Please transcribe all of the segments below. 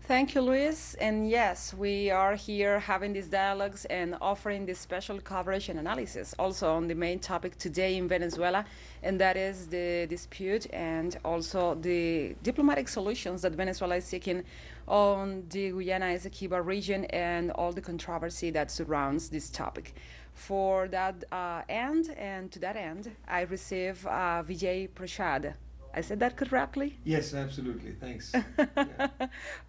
Thank you, Luis. And yes, we are here having these dialogues and offering this special coverage and analysis also on the main topic today in Venezuela, and that is the dispute and also the diplomatic solutions that Venezuela is seeking on the Guyana Essequiba region and all the controversy that surrounds this topic. For that end, and to that end, I receive Vijay Prashda. I said that correctly? Yes, absolutely. Thanks. Yeah.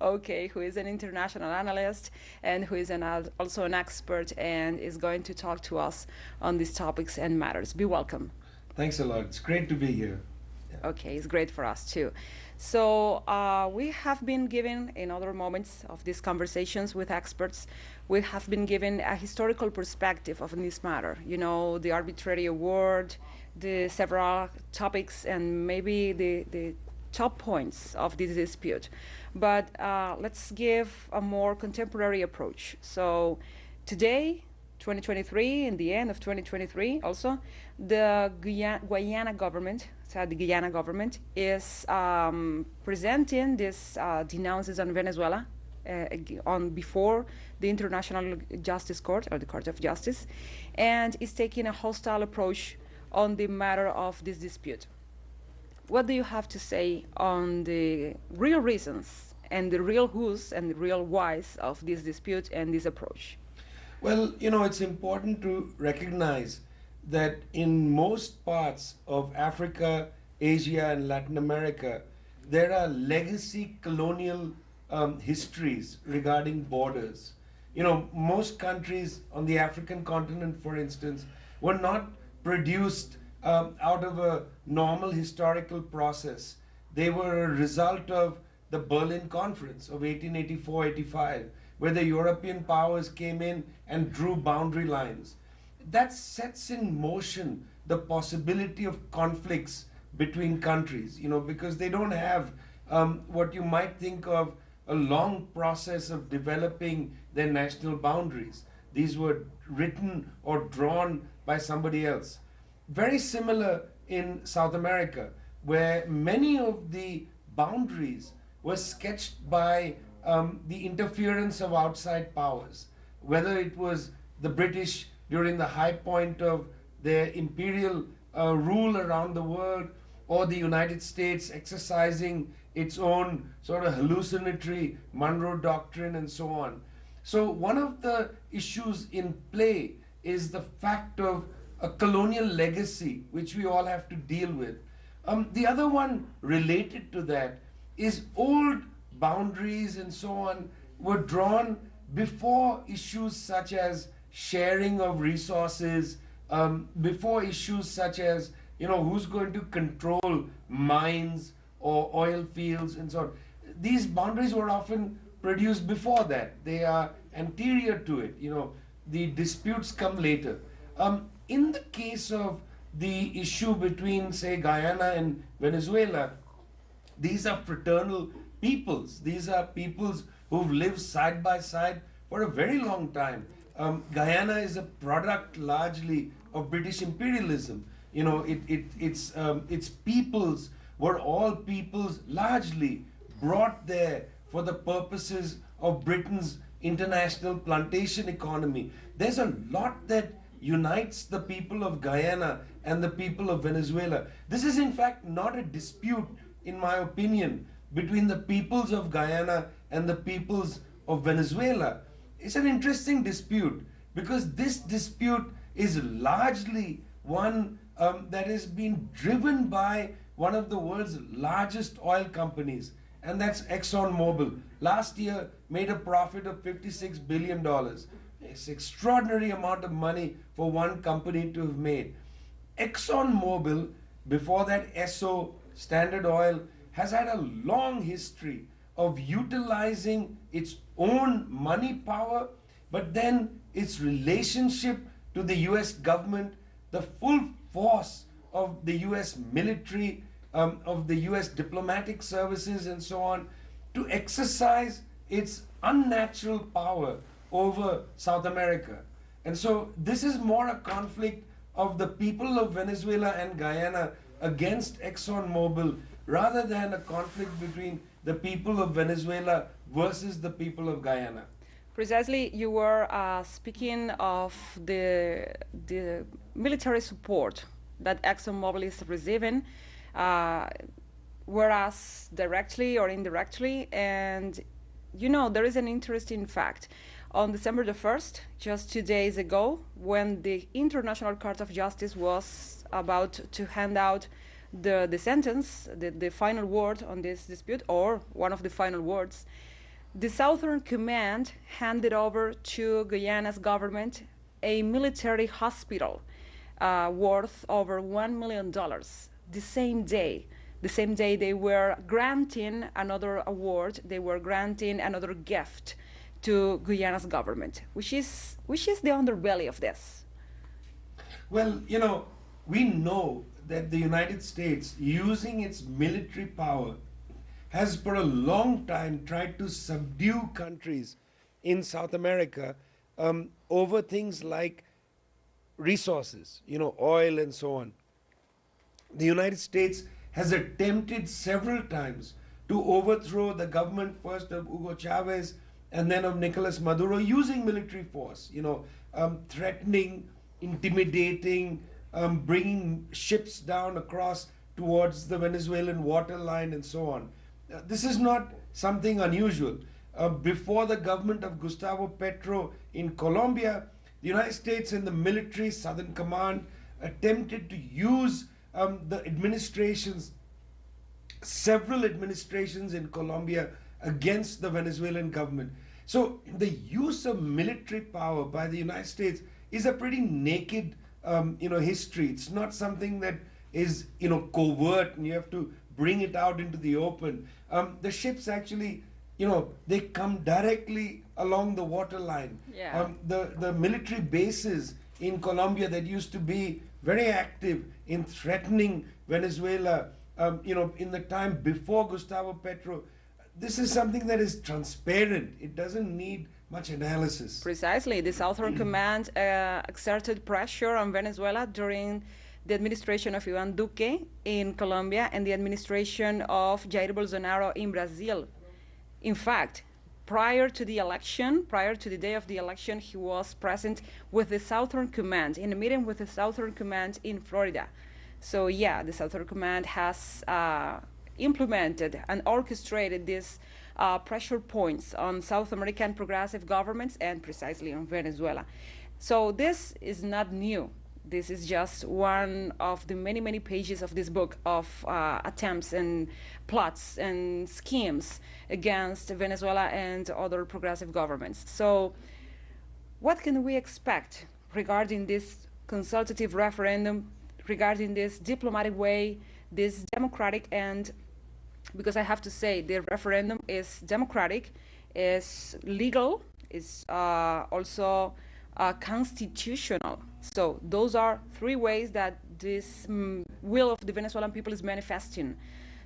Okay, who is an international analyst and who is also an expert and is going to talk to us on these topics and matters. Be welcome. Thanks a lot. It's great to be here. Yeah. Okay, it's great for us too. So, we have been given, in other moments of these conversations with experts, we have been given a historical perspective of this matter. You know, the arbitrary award, the several topics, and maybe the top points of this dispute. But let's give a more contemporary approach. So, today, 2023, in the end of 2023 also, the Guyana government, so the Guyana government is presenting this denounces on Venezuela on before the International Justice Court or the Court of Justice, and is taking a hostile approach on the matter of this dispute. What do you have to say on the real reasons and the real who's and the real whys of this dispute and this approach? Well, it's important to recognize that in most parts of Africa, Asia, and Latin America, there are legacy colonial histories regarding borders. Most countries on the African continent, for instance, were not produced out of a normal historical process. They were a result of the Berlin Conference of 1884-85, where the European powers came in and drew boundary lines. That sets in motion the possibility of conflicts between countries, because they don't have what you might think of a long process of developing their national boundaries. These were written or drawn by somebody else. Very similar in South America, where many of the boundaries were sketched by the interference of outside powers, whether it was the British during the high point of their imperial rule around the world, or the United States exercising its own sort of hallucinatory Monroe Doctrine and so on. So one of the issues in play is the fact of a colonial legacy, which we all have to deal with. The other one related to that is old boundaries and so on were drawn before issues such as sharing of resources, before issues such as who's going to control mines or oil fields and so on. These boundaries were often produced before that. They are anterior to it. The disputes come later. In the case of the issue between, say, Guyana and Venezuela, these are fraternal peoples. These are peoples who've lived side by side for a very long time. Guyana is a product largely of British imperialism. Its peoples were all peoples largely brought there for the purposes of Britain's international plantation economy. There's a lot that unites the people of Guyana and the people of Venezuela. This is in fact not a dispute, in my opinion, between the peoples of Guyana and the peoples of Venezuela. It's an interesting dispute because this dispute is largely one that has been driven by one of the world's largest oil companies, and that's ExxonMobil. Last year made a profit of $56 billion. It's an extraordinary amount of money for one company to have made. ExxonMobil, before that Esso, Standard Oil, has had a long history of utilizing its own money power, but then its relationship to the US government, the full force of the US military, of the US diplomatic services and so on, to exercise its unnatural power over South America. And so this is more a conflict of the people of Venezuela and Guyana against ExxonMobil rather than a conflict between the people of Venezuela versus the people of Guyana? Precisely, you were speaking of the military support that ExxonMobil is receiving, whereas directly or indirectly. And you know, there is an interesting fact. On December the 1st, just 2 days ago, when the International Court of Justice was about to hand out the sentence, the final word on this dispute, or one of the final words, the Southern Command handed over to Guyana's government a military hospital worth over $1 million the same day. The same day they were granting another award, they were granting another gift to Guyana's government, which is the underbelly of this. Well, you know, we know that the United States, using its military power, has for a long time tried to subdue countries in South America over things like resources, you know, oil and so on. The United States has attempted several times to overthrow the government, first of Hugo Chavez and then of Nicolas Maduro, using military force, you know, threatening, intimidating, bringing ships down across towards the Venezuelan waterline and so on. This is not something unusual. Before the government of Gustavo Petro in Colombia, the United States and the military Southern Command attempted to use the administrations, several administrations in Colombia, against the Venezuelan government. So the use of military power by the United States is a pretty naked history. It's not something that is covert and you have to bring it out into the open. The ships actually, they come directly along the waterline. Yeah. The military bases in Colombia that used to be very active in threatening Venezuela, in the time before Gustavo Petro, this is something that is transparent. It doesn't need much analysis. Precisely. The Southern Command exerted pressure on Venezuela during the administration of Iván Duque in Colombia and the administration of Jair Bolsonaro in Brazil. In fact, prior to the election, prior to the day of the election, he was present with the Southern Command, in a meeting with the Southern Command in Florida. So yeah, the Southern Command has implemented and orchestrated these pressure points on South American progressive governments and precisely on Venezuela. So this is not new. This is just one of the many, many pages of this book of attempts and plots and schemes against Venezuela and other progressive governments. So what can we expect regarding this consultative referendum, regarding this diplomatic way, this democratic, and because I have to say the referendum is democratic, is legal, is also constitutional. So those are three ways that this will of the Venezuelan people is manifesting.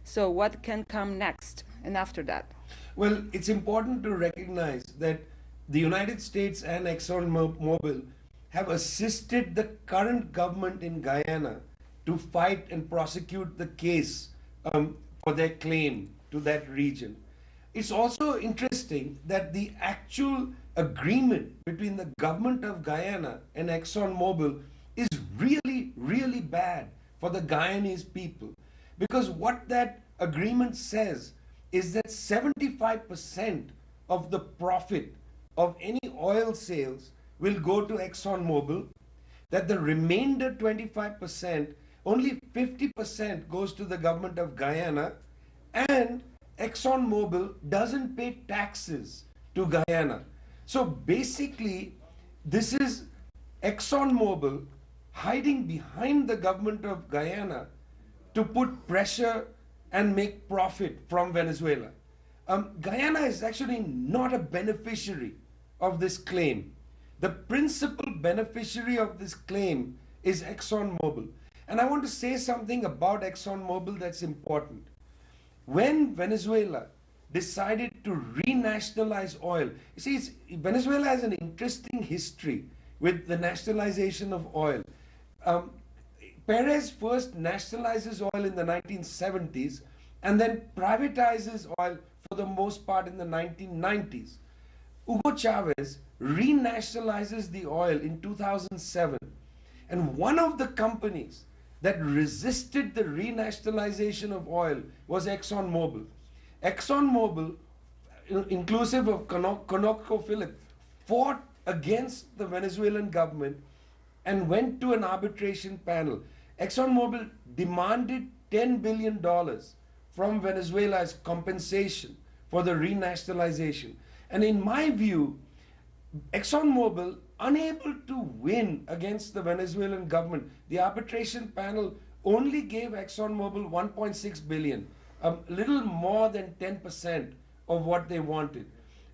So what can come next and after that? Well, it's important to recognize that the United States and ExxonMobil have assisted the current government in Guyana to fight and prosecute the case for their claim to that region. It's also interesting that the actual agreement between the government of Guyana and ExxonMobil is really, really bad for the Guyanese people. Because what that agreement says is that 75% of the profit of any oil sales will go to ExxonMobil, that the remainder 25%, only 50% goes to the government of Guyana, and ExxonMobil doesn't pay taxes to Guyana. So basically, this is ExxonMobil hiding behind the government of Guyana to put pressure and make profit from Venezuela. Guyana is actually not a beneficiary of this claim. The principal beneficiary of this claim is ExxonMobil. And I want to say something about ExxonMobil that's important. When Venezuela decided to renationalize oil, you see, Venezuela has an interesting history with the nationalization of oil. Perez first nationalizes oil in the 1970s, and then privatizes oil for the most part in the 1990s. Hugo Chavez renationalizes the oil in 2007. And one of the companies that resisted the renationalization of oil was ExxonMobil. ExxonMobil, inclusive of ConocoPhillips, fought against the Venezuelan government and went to an arbitration panel. ExxonMobil demanded $10 billion from Venezuela as compensation for the renationalization. And in my view, ExxonMobil, unable to win against the Venezuelan government, the arbitration panel only gave ExxonMobil 1.6 billion, a little more than 10% of what they wanted.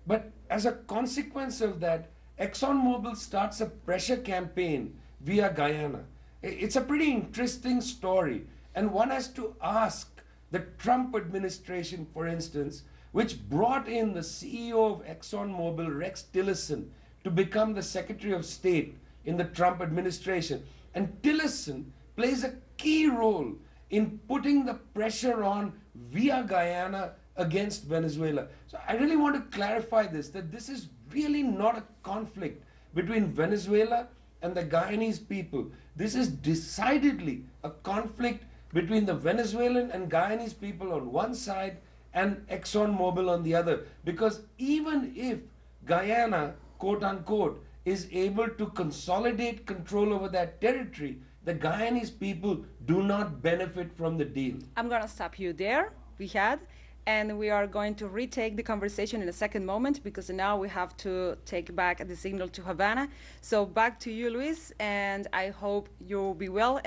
But as a consequence of that, ExxonMobil starts a pressure campaign via Guyana. It's a pretty interesting story, and one has to ask the Trump administration, for instance, which brought in the CEO of ExxonMobil, Rex Tillerson, to become the Secretary of State in the Trump administration. And Tillerson plays a key role in putting the pressure on via Guyana against Venezuela. So I really want to clarify this, that this is really not a conflict between Venezuela and the Guyanese people. This is decidedly a conflict between the Venezuelan and Guyanese people on one side and ExxonMobil on the other. Because even if Guyana, quote unquote, is able to consolidate control over that territory, the Guyanese people do not benefit from the deal. I'm going to stop you there, Vijay, and we are going to retake the conversation in a second moment, because now we have to take back the signal to Havana. So back to you, Luis, and I hope you'll be well.